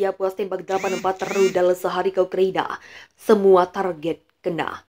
Rusia puas tembak 84 rudal sehari ke Ukraina. Semua target kena.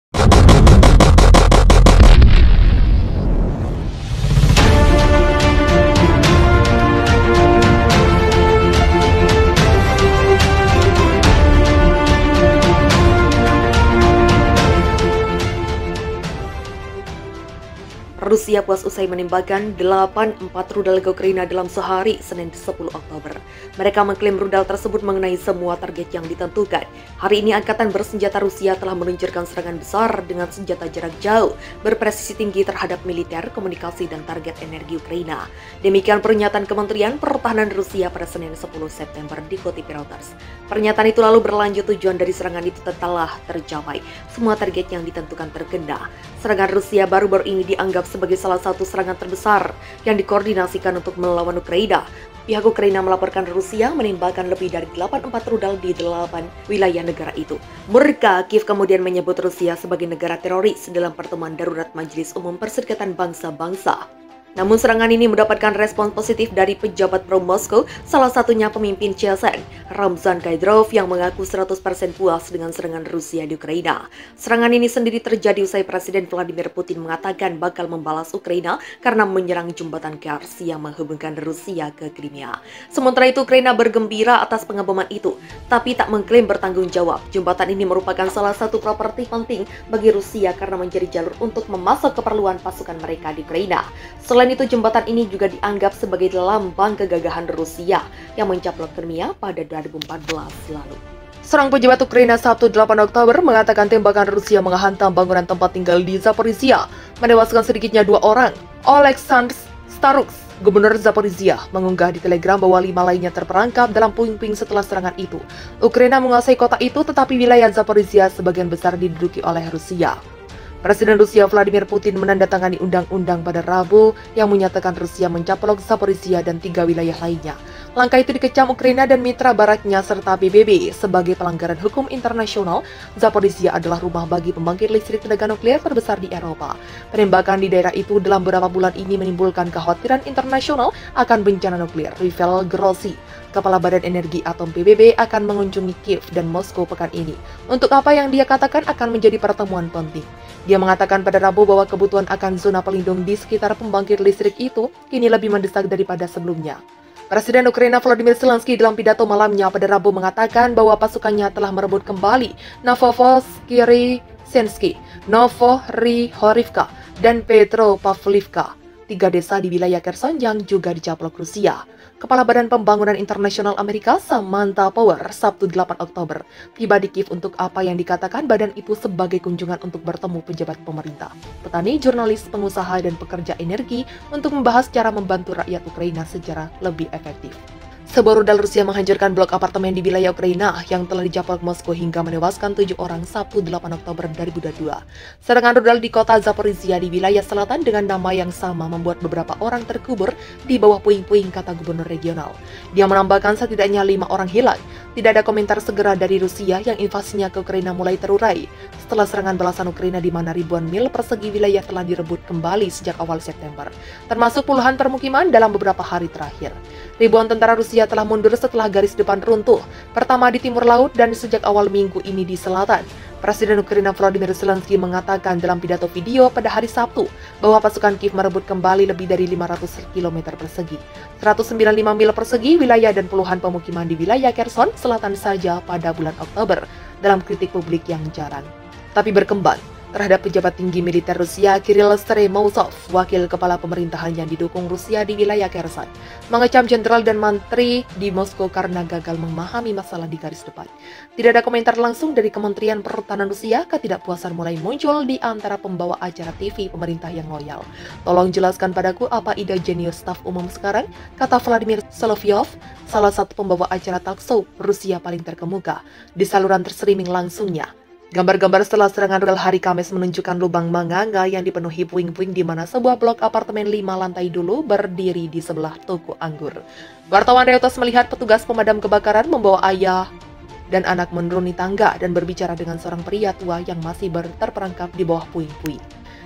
Rusia puas usai menembakkan 84 rudal ke Ukraina dalam sehari, Senin 10 Oktober. Mereka mengklaim rudal tersebut mengenai semua target yang ditentukan. Hari ini Angkatan Bersenjata Rusia telah meluncurkan serangan besar dengan senjata jarak jauh, berpresisi tinggi terhadap militer, komunikasi, dan target energi Ukraina. Demikian pernyataan Kementerian Pertahanan Rusia pada Senin 10 September dikutip Reuters. Pernyataan itu lalu berlanjut, tujuan dari serangan itu telah tercapai. Semua target yang ditentukan terkena. Serangan Rusia baru-baru ini dianggap sebagai salah satu serangan terbesar yang dikoordinasikan untuk melawan Ukraina. Pihak Ukraina melaporkan Rusia menembakkan lebih dari 84 rudal di 8 wilayah negara itu. Murka, Kiev kemudian menyebut Rusia sebagai negara teroris dalam pertemuan darurat Majelis Umum Perserikatan Bangsa-Bangsa. Namun serangan ini mendapatkan respons positif dari pejabat pro-Moskow, salah satunya pemimpin CSN, Ramzan Kadyrov, yang mengaku 100% puas dengan serangan Rusia di Ukraina. Serangan ini sendiri terjadi usai Presiden Vladimir Putin mengatakan bakal membalas Ukraina karena menyerang jembatan Kars yang menghubungkan Rusia ke Crimea. Sementara itu Ukraina bergembira atas pengeboman itu, tapi tak mengklaim bertanggung jawab. Jembatan ini merupakan salah satu properti penting bagi Rusia karena menjadi jalur untuk memasok keperluan pasukan mereka di Ukraina. Selain itu, jembatan ini juga dianggap sebagai lambang kegagahan Rusia yang mencaplok Crimea pada 2014 lalu. Seorang pejabat Ukraina Sabtu 8 Oktober mengatakan tembakan Rusia menghantam bangunan tempat tinggal di Zaporizhia, menewaskan sedikitnya 2 orang. Oleksandr Staruks, Gubernur Zaporizhia, mengunggah di Telegram bahwa 5 lainnya terperangkap dalam puing-puing setelah serangan itu. Ukraina menguasai kota itu, tetapi wilayah Zaporizhia sebagian besar diduduki oleh Rusia. Presiden Rusia Vladimir Putin menandatangani undang-undang pada Rabu yang menyatakan Rusia mencaplok Zaporizhia dan 3 wilayah lainnya. Langkah itu dikecam Ukraina dan mitra baratnya serta PBB sebagai pelanggaran hukum internasional. Zaporizhia adalah rumah bagi pembangkit listrik tenaga nuklir terbesar di Eropa. Penembakan di daerah itu dalam beberapa bulan ini menimbulkan kekhawatiran internasional akan bencana nuklir. Rafael Grossi, Kepala Badan Energi Atom PBB, akan mengunjungi Kiev dan Moskow pekan ini. Untuk apa yang dia katakan akan menjadi pertemuan penting. Dia mengatakan pada Rabu bahwa kebutuhan akan zona pelindung di sekitar pembangkit listrik itu kini lebih mendesak daripada sebelumnya. Presiden Ukraina Volodymyr Zelensky dalam pidato malamnya pada Rabu mengatakan bahwa pasukannya telah merebut kembali Novovoskirishensky, Novorihorivka, dan Petropavlivka, 3 desa di wilayah Kherson yang juga dicaplok Rusia. Kepala Badan Pembangunan Internasional Amerika Samantha Power Sabtu 8 Oktober tiba di Kiev untuk apa yang dikatakan badan itu sebagai kunjungan untuk bertemu pejabat pemerintah, petani, jurnalis, pengusaha, dan pekerja energi untuk membahas cara membantu rakyat Ukraina secara lebih efektif. Sebuah rudal Rusia menghancurkan blok apartemen di wilayah Ukraina yang telah dicaplok Moskow hingga menewaskan 7 orang Sabtu 8 Oktober 2022. Serangan rudal di kota Zaporizhia di wilayah selatan dengan nama yang sama membuat beberapa orang terkubur di bawah puing-puing, kata gubernur regional. Dia menambahkan setidaknya 5 orang hilang. Tidak ada komentar segera dari Rusia yang invasinya ke Ukraina mulai terurai setelah serangan balasan Ukraina di mana ribuan mil persegi wilayah telah direbut kembali sejak awal September, termasuk puluhan permukiman dalam beberapa hari terakhir. Ribuan tentara Rusia telah mundur setelah garis depan runtuh, pertama di timur laut dan sejak awal minggu ini di selatan. Presiden Ukraina Volodymyr Zelensky mengatakan dalam pidato video pada hari Sabtu bahwa pasukan Kiev merebut kembali lebih dari 500 km persegi, 195 mil persegi wilayah dan puluhan pemukiman di wilayah Kherson selatan saja pada bulan Oktober, dalam kritik publik yang jarang tapi berkembang terhadap pejabat tinggi militer Rusia Kirill Stremousov, wakil kepala pemerintahan yang didukung Rusia di wilayah Kherson, mengecam jenderal dan menteri di Moskow karena gagal memahami masalah di garis depan. Tidak ada komentar langsung dari Kementerian Pertahanan Rusia. Ketidakpuasan mulai muncul di antara pembawa acara TV pemerintah yang loyal. Tolong jelaskan padaku apa ide jenius staf umum sekarang, kata Vladimir Solovyov, salah satu pembawa acara talk show Rusia paling terkemuka, di saluran terstreaming langsungnya. Gambar-gambar setelah serangan rudal hari Kamis menunjukkan lubang manganga yang dipenuhi puing-puing di mana sebuah blok apartemen 5 lantai dulu berdiri di sebelah toko anggur. Wartawan Reuters melihat petugas pemadam kebakaran membawa ayah dan anak menuruni tangga dan berbicara dengan seorang pria tua yang masih terperangkap di bawah puing-puing.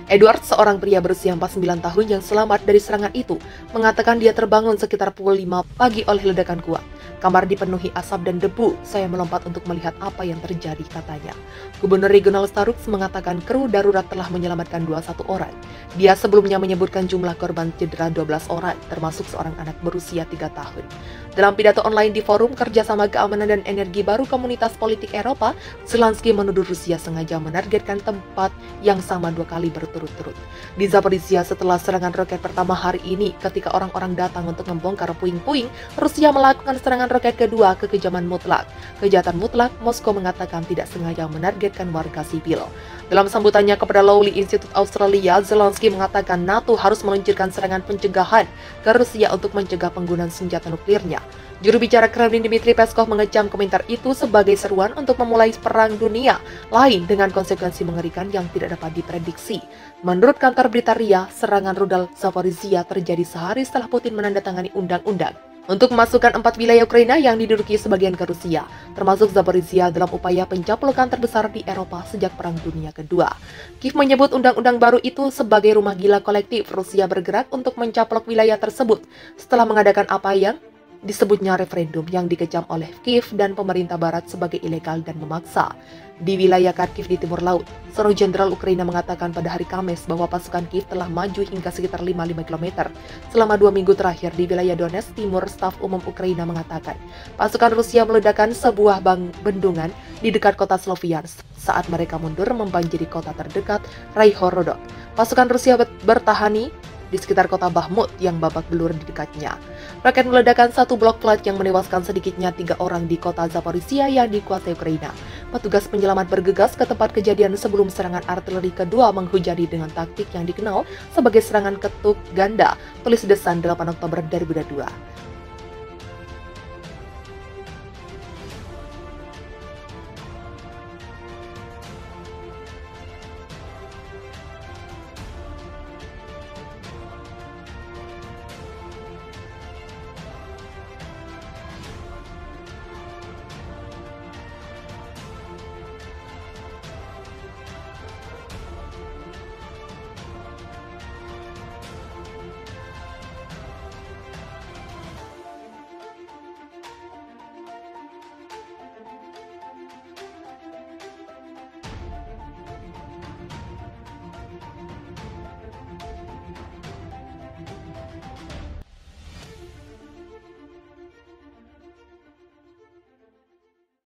Edward, seorang pria berusia 49 tahun yang selamat dari serangan itu, mengatakan dia terbangun sekitar pukul 5 pagi oleh ledakan kuat. Kamar dipenuhi asap dan debu. Saya melompat untuk melihat apa yang terjadi, katanya. Gubernur Regional Starux mengatakan kru darurat telah menyelamatkan 21 orang. Dia sebelumnya menyebutkan jumlah korban cedera 12 orang, termasuk seorang anak berusia 3 tahun. Dalam pidato online di Forum Kerjasama Keamanan dan Energi Baru Komunitas Politik Eropa, Zelensky menuduh Rusia sengaja menargetkan tempat yang sama 2 kali berturut-turut. Di Zaporizhia, setelah serangan roket pertama hari ini, ketika orang-orang datang untuk membongkar puing-puing, Rusia melakukan serangan roket kedua ke kekejaman mutlak. Kejahatan mutlak, Moskow mengatakan tidak sengaja menargetkan warga sipil. Dalam sambutannya kepada Lowley Institute Australia, Zelensky mengatakan NATO harus meluncurkan serangan pencegahan ke Rusia untuk mencegah penggunaan senjata nuklirnya. Juru bicara Kremlin Dmitry Peskov mengecam komentar itu sebagai seruan untuk memulai perang dunia lain dengan konsekuensi mengerikan yang tidak dapat diprediksi. Menurut kantor berita RIA, serangan rudal Zaporizhia terjadi sehari setelah Putin menandatangani undang-undang untuk memasukkan 4 wilayah Ukraina yang diduduki sebagian ke Rusia, termasuk Zaporizhia, dalam upaya pencaplokan terbesar di Eropa sejak Perang Dunia Kedua. Kiev menyebut undang-undang baru itu sebagai rumah gila kolektif. Rusia bergerak untuk mencaplok wilayah tersebut setelah mengadakan apa yang disebutnya referendum yang dikecam oleh Kiev dan pemerintah barat sebagai ilegal dan memaksa. Di wilayah Kharkiv di timur laut, seorang jenderal Ukraina mengatakan pada hari Kamis bahwa pasukan Kiev telah maju hingga sekitar 55 km selama 2 minggu terakhir. Di wilayah Donetsk Timur, staf umum Ukraina mengatakan pasukan Rusia meledakkan sebuah bendungan di dekat kota Sloviansk saat mereka mundur membanjiri kota terdekat Raihorodok. Pasukan Rusia bertahan di sekitar kota Bakhmut yang babak belur di dekatnya. Roket meledakkan satu blok flight yang menewaskan sedikitnya 3 orang di kota Zaporizhia yang dikuasai Ukraina. Petugas penyelamat bergegas ke tempat kejadian sebelum serangan artileri kedua menghujani dengan taktik yang dikenal sebagai serangan ketuk ganda, tulis The Sun 8 Oktober 2022.